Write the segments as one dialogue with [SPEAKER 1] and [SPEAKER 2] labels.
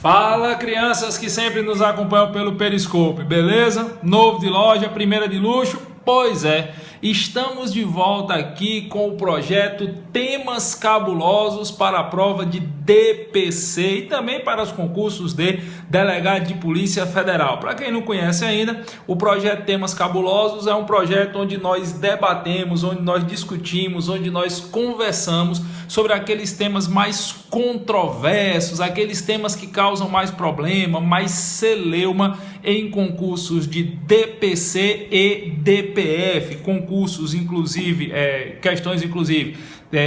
[SPEAKER 1] Fala, crianças que sempre nos acompanham pelo Periscope, beleza? Novo de loja, primeira de luxo? Pois é, estamos de volta aqui com o projeto Temas Cabulosos para a prova de DPC e também para os concursos de Delegado de Polícia Federal. Para quem não conhece ainda, o projeto Temas Cabulosos é um projeto onde nós debatemos, onde nós discutimos, onde nós conversamos sobre aqueles temas mais controversos, aqueles temas que causam mais problema, mais celeuma em concursos de DPC e DPF, concursos inclusive, questões inclusive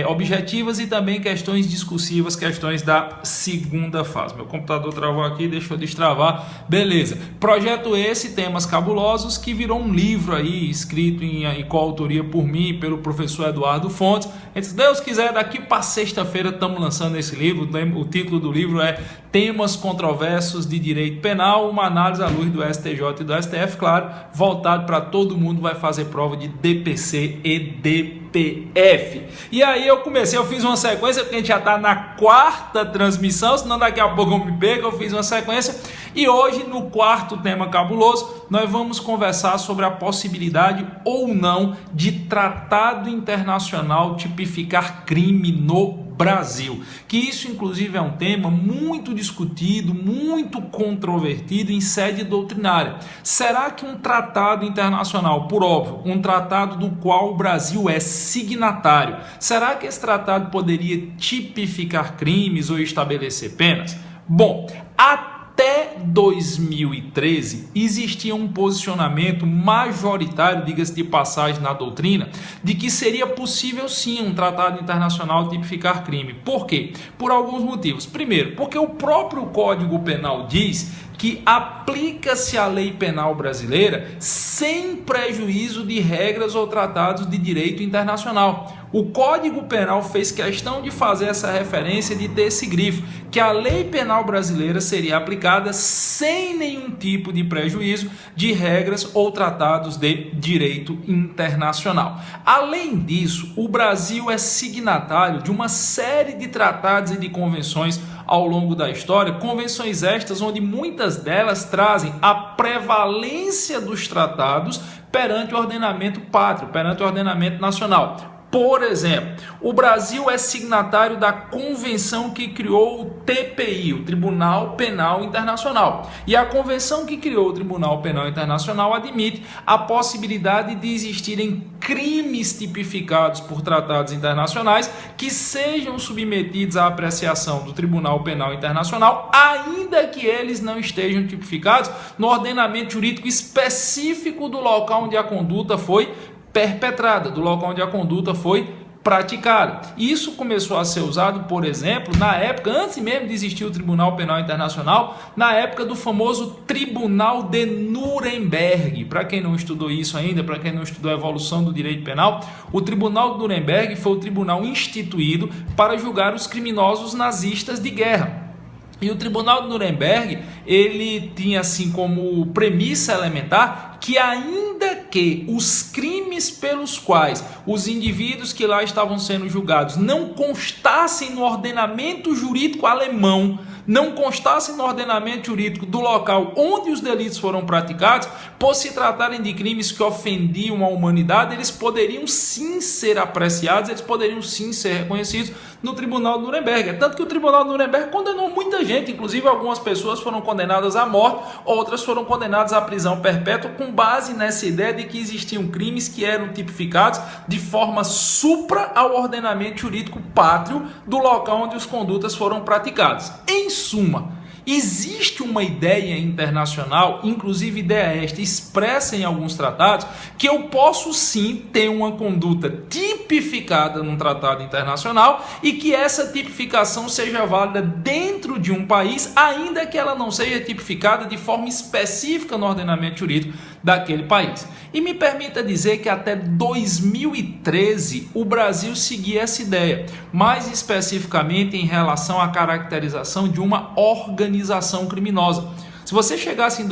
[SPEAKER 1] objetivas e também questões discursivas, questões da segunda fase. Meu computador travou aqui, deixa eu destravar, beleza. Projeto esse, Temas Cabulosos, que virou um livro aí, escrito em coautoria por mim e pelo professor Eduardo Fontes. Se Deus quiser, daqui para sexta-feira estamos lançando esse livro. O título do livro é Temas Controversos de Direito Penal, uma análise à luz do STJ e do STF, claro, voltado para todo mundo vai fazer prova de DPC e DPF. E aí eu fiz uma sequência, porque a gente já está na quarta transmissão, senão daqui a pouco eu me perco, eu fiz uma sequência. E hoje, no quarto tema cabuloso, nós vamos conversar sobre a possibilidade ou não de tratado internacional tipificar crime no Brasil, que isso inclusive é um tema muito discutido, muito controvertido em sede doutrinária. Será que um tratado internacional, por óbvio, um tratado do qual o Brasil é signatário, será que esse tratado poderia tipificar crimes ou estabelecer penas? Bom, até 2013 existia um posicionamento majoritário, diga-se de passagem, na doutrina, de que seria possível sim um tratado internacional tipificar crime. Por quê? Por alguns motivos. Primeiro, porque o próprio Código Penal diz que aplica-se a lei penal brasileira sem prejuízo de regras ou tratados de direito internacional. O Código Penal fez questão de fazer essa referência, de ter esse grifo, que a lei penal brasileira seria aplicada sem nenhum tipo de prejuízo de regras ou tratados de direito internacional. Além disso, o Brasil é signatário de uma série de tratados e de convenções ao longo da história, convenções estas onde muitas delas trazem a prevalência dos tratados perante o ordenamento pátrio, perante o ordenamento nacional. Por exemplo, o Brasil é signatário da convenção que criou o TPI, o Tribunal Penal Internacional. E a convenção que criou o Tribunal Penal Internacional admite a possibilidade de existirem crimes tipificados por tratados internacionais que sejam submetidos à apreciação do Tribunal Penal Internacional, ainda que eles não estejam tipificados no ordenamento jurídico específico do local onde a conduta foi perpetrada, do local onde a conduta foi praticada. Isso começou a ser usado, por exemplo, na época, antes mesmo de existir o Tribunal Penal Internacional, na época do famoso Tribunal de Nuremberg. Para quem não estudou isso ainda, para quem não estudou a evolução do direito penal, o Tribunal de Nuremberg foi o tribunal instituído para julgar os criminosos nazistas de guerra. E o Tribunal de Nuremberg, ele tinha assim como premissa elementar que ainda que os crimes pelos quais os indivíduos que lá estavam sendo julgados não constassem no ordenamento jurídico alemão, não constassem no ordenamento jurídico do local onde os delitos foram praticados, por se tratarem de crimes que ofendiam a humanidade, eles poderiam sim ser apreciados, eles poderiam sim ser reconhecidos no Tribunal de Nuremberg. É tanto que o Tribunal de Nuremberg condenou muita gente, inclusive algumas pessoas foram condenadas à morte, outras foram condenadas à prisão perpétua, com base nessa ideia de que existiam crimes que eram tipificados de forma supra ao ordenamento jurídico pátrio do local onde as condutas foram praticadas. Em suma, existe uma ideia internacional, inclusive ideia esta expressa em alguns tratados, que eu posso sim ter uma conduta tipificada num tratado internacional e que essa tipificação seja válida dentro de um país, ainda que ela não seja tipificada de forma específica no ordenamento jurídico daquele país. E me permita dizer que até 2013 o Brasil seguia essa ideia, mais especificamente em relação à caracterização de uma organização criminosa. Se você chegasse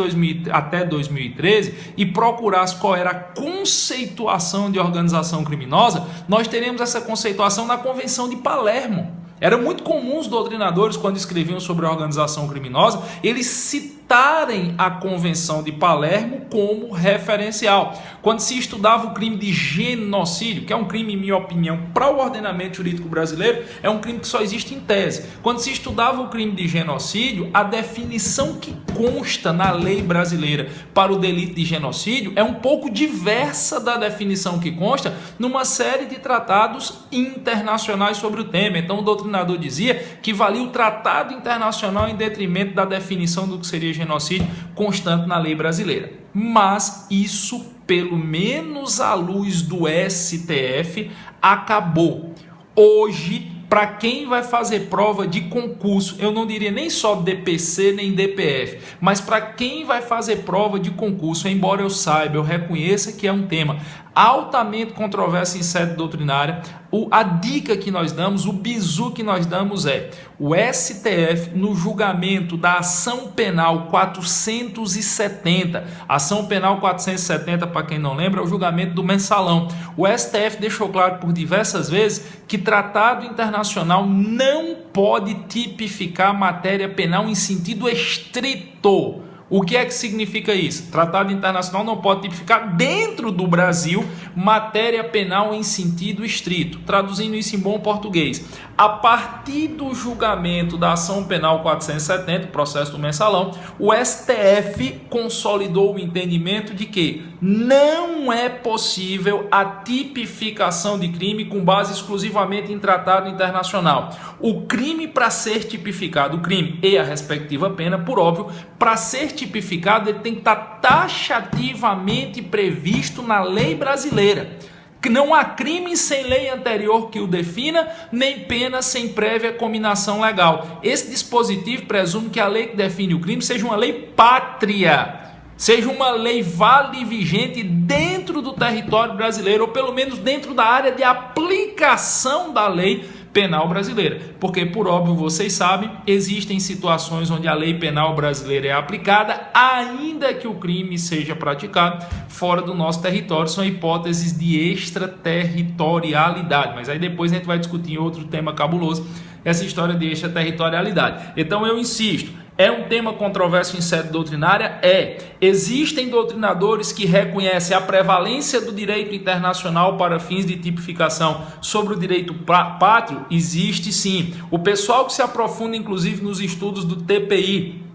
[SPEAKER 1] até 2013 e procurasse qual era a conceituação de organização criminosa, nós teremos essa conceituação na Convenção de Palermo. Era muito comum os doutrinadores, quando escreviam sobre a organização criminosa, eles citarem a Convenção de Palermo como referencial. Quando se estudava o crime de genocídio, que é um crime, em minha opinião, para o ordenamento jurídico brasileiro, é um crime que só existe em tese. Quando se estudava o crime de genocídio, a definição que consta na lei brasileira para o delito de genocídio é um pouco diversa da definição que consta numa série de tratados internacionais sobre o tema. Então o doutrinador dizia que valia o tratado internacional em detrimento da definição do que seria genocídio constante na lei brasileira. Mas isso, pelo menos à luz do STF, acabou. Hoje, para quem vai fazer prova de concurso, eu não diria nem só DPC nem DPF, mas para quem vai fazer prova de concurso, embora eu saiba, eu reconheça que é um tema altamente controverso em sede doutrinária, a dica que nós damos, o bizu que nós damos é: o STF, no julgamento da ação penal 470, ação penal 470, para quem não lembra, é o julgamento do mensalão. O STF deixou claro por diversas vezes que tratado internacional não pode tipificar matéria penal em sentido estrito. O que é que significa isso? Tratado internacional não pode tipificar dentro do Brasil matéria penal em sentido estrito. Traduzindo isso em bom português, a partir do julgamento da ação penal 470, processo do mensalão, o STF consolidou o entendimento de que não é possível a tipificação de crime com base exclusivamente em tratado internacional. O crime, para ser tipificado, o crime e a respectiva pena, por óbvio, para ser tipificado, ele tem que estar taxativamente previsto na lei brasileira. Que não há crime sem lei anterior que o defina, nem pena sem prévia cominação legal. Esse dispositivo presume que a lei que define o crime seja uma lei pátria, seja uma lei válida e vigente dentro do território brasileiro, ou pelo menos dentro da área de aplicação da lei penal brasileira. Porque, por óbvio, vocês sabem, existem situações onde a lei penal brasileira é aplicada, ainda que o crime seja praticado fora do nosso território. São hipóteses de extraterritorialidade, mas aí depois a gente vai discutir em outro tema cabuloso essa história de extraterritorialidade. Então eu insisto, é um tema controverso em sede doutrinária? Existem doutrinadores que reconhecem a prevalência do direito internacional para fins de tipificação sobre o direito pátrio? Existe sim. O pessoal que se aprofunda inclusive nos estudos do TPI,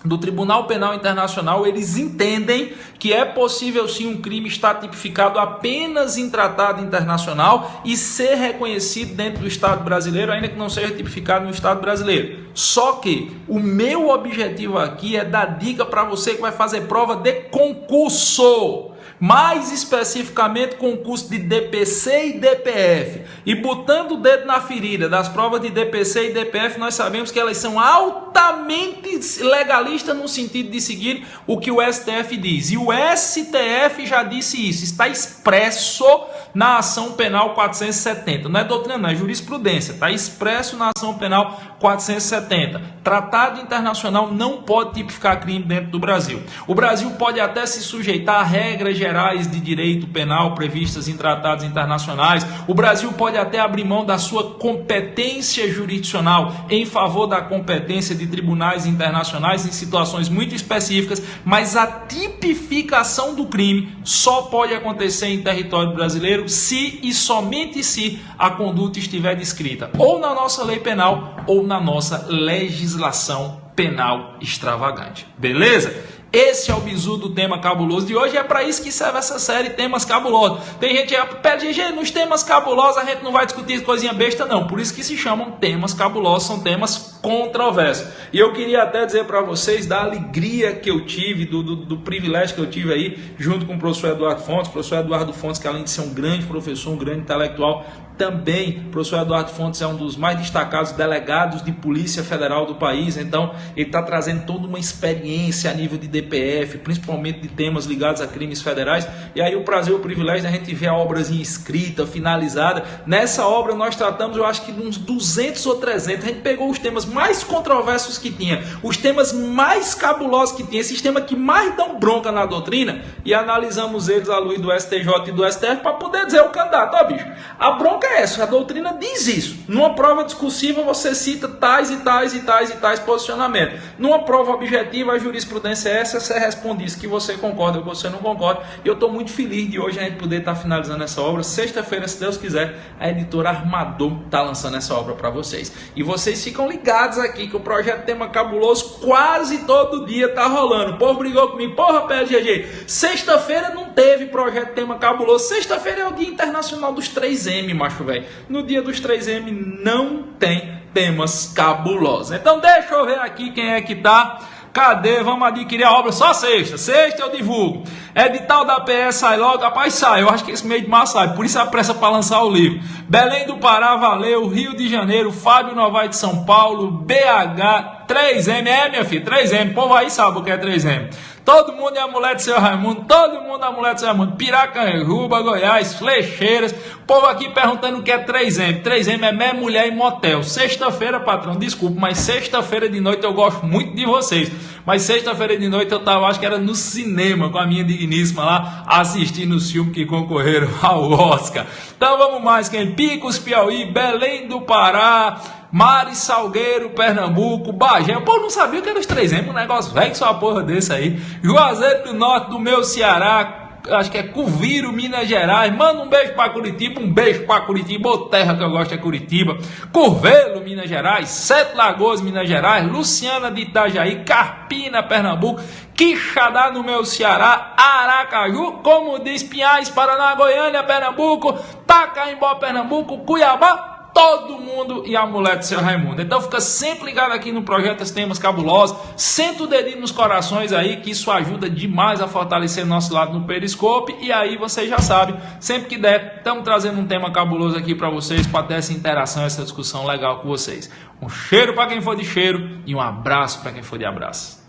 [SPEAKER 1] do Tribunal Penal Internacional, eles entendem que é possível sim um crime estar tipificado apenas em tratado internacional e ser reconhecido dentro do Estado brasileiro, ainda que não seja tipificado no Estado brasileiro. Só que o meu objetivo aqui é dar dica para você que vai fazer prova de concurso, mais especificamente concurso de DPC e DPF. E botando o dedo na ferida das provas de DPC e DPF, nós sabemos que elas são altamente legalistas no sentido de seguir o que o STF diz. E o STF já disse isso, está expresso na ação penal 470. Não é doutrina, não, é jurisprudência. Está expresso na ação penal 470. Tratado internacional não pode tipificar crime dentro do Brasil. O Brasil pode até se sujeitar a regras gerais de direito penal previstas em tratados internacionais. O Brasil pode até abrir mão da sua competência jurisdicional em favor da competência de tribunais internacionais em situações muito específicas, mas a tipificação do crime só pode acontecer em território brasileiro se e somente se a conduta estiver descrita ou na nossa lei penal ou na nossa legislação penal extravagante. Beleza? Esse é o bizu do tema cabuloso de hoje. É para isso que serve essa série Temas Cabulosos. Tem gente que pede, GG, nos temas cabulosos a gente não vai discutir coisinha besta, não. Por isso que se chamam temas cabulosos, são temas controversos. E eu queria até dizer para vocês da alegria que eu tive, do privilégio que eu tive aí, junto com o professor Eduardo Fontes. O professor Eduardo Fontes, que além de ser um grande professor, um grande intelectual, também o professor Eduardo Fontes é um dos mais destacados delegados de Polícia Federal do país. Então ele está trazendo toda uma experiência a nível de DPF, principalmente de temas ligados a crimes federais. E aí o prazer e o privilégio da gente ver a obrazinha escrita, finalizada. Nessa obra nós tratamos, eu acho que de uns 200 ou 300. A gente pegou os temas mais controversos que tinha, os temas mais cabulosos que tinha, esses temas que mais dão bronca na doutrina, e analisamos eles à luz do STJ e do STF para poder dizer ao candidato, ó bicho, a bronca é essa, a doutrina diz isso. Numa prova discursiva você cita tais e tais e tais e tais posicionamentos. Numa prova objetiva a jurisprudência é essa, você responde isso, que você concorda ou você não concorda. E eu estou muito feliz de hoje a gente poder estar finalizando essa obra. Sexta-feira, se Deus quiser, a editora Armador está lançando essa obra para vocês. E vocês ficam ligados aqui que o projeto Tema Cabuloso quase todo dia está rolando. O povo brigou comigo, porra, PLGG, sexta-feira não teve projeto Tema Cabuloso. Sexta-feira é o Dia Internacional dos 3M, macho velho. No dia dos 3M não tem temas cabulosos. Então deixa eu ver aqui quem é que tá. Cadê? Vamos adquirir a obra só sexta. Sexta eu divulgo. Edital da PS sai logo. Rapaz, sai. Eu acho que esse mês de março sai. Por isso a pressa para lançar o livro. Belém do Pará, valeu. Rio de Janeiro, Fábio Novaes de São Paulo, BH, 3M. É, minha filha, 3M. O povo aí sabe o que é 3M. Todo mundo é a mulher de seu Raimundo. Todo mundo é a mulher de seu Raimundo. Piracanjuba, Goiás, Flecheiras. O povo aqui perguntando o que é 3M. 3M é Mé, Mulher e Motel. Sexta-feira, patrão, desculpa, mas sexta-feira de noite eu gosto muito de vocês. Mas sexta-feira de noite eu tava, acho que era no cinema, com a minha digníssima lá, assistindo os filmes que concorreram ao Oscar. Então vamos mais, quem? Picos, Piauí, Belém do Pará, Mares, Salgueiro, Pernambuco, Bagé. O povo não sabia o que era os 3M, um negócio velho que só uma porra desse aí. Juazeiro do Norte, do meu Ceará, acho que é Cuviro, Minas Gerais. Manda um beijo para Curitiba, um beijo para Curitiba, ou terra que eu gosto é Curitiba. Curvelo, Minas Gerais, Sete Lagoas, Minas Gerais, Luciana de Itajaí, Carpina, Pernambuco, Quixadá, no meu Ceará, Aracaju, como diz Pinhais, Paraná, Goiânia, Pernambuco, Tacaimbó, Pernambuco, Cuiabá, todo mundo e a mulher de seu Raimundo. Então fica sempre ligado aqui no projeto Temas Cabulosos. Senta o dedinho nos corações aí, que isso ajuda demais a fortalecer nosso lado no Periscope. E aí vocês já sabem, sempre que der, estamos trazendo um tema cabuloso aqui para vocês, para ter essa interação, essa discussão legal com vocês. Um cheiro para quem for de cheiro e um abraço para quem for de abraço.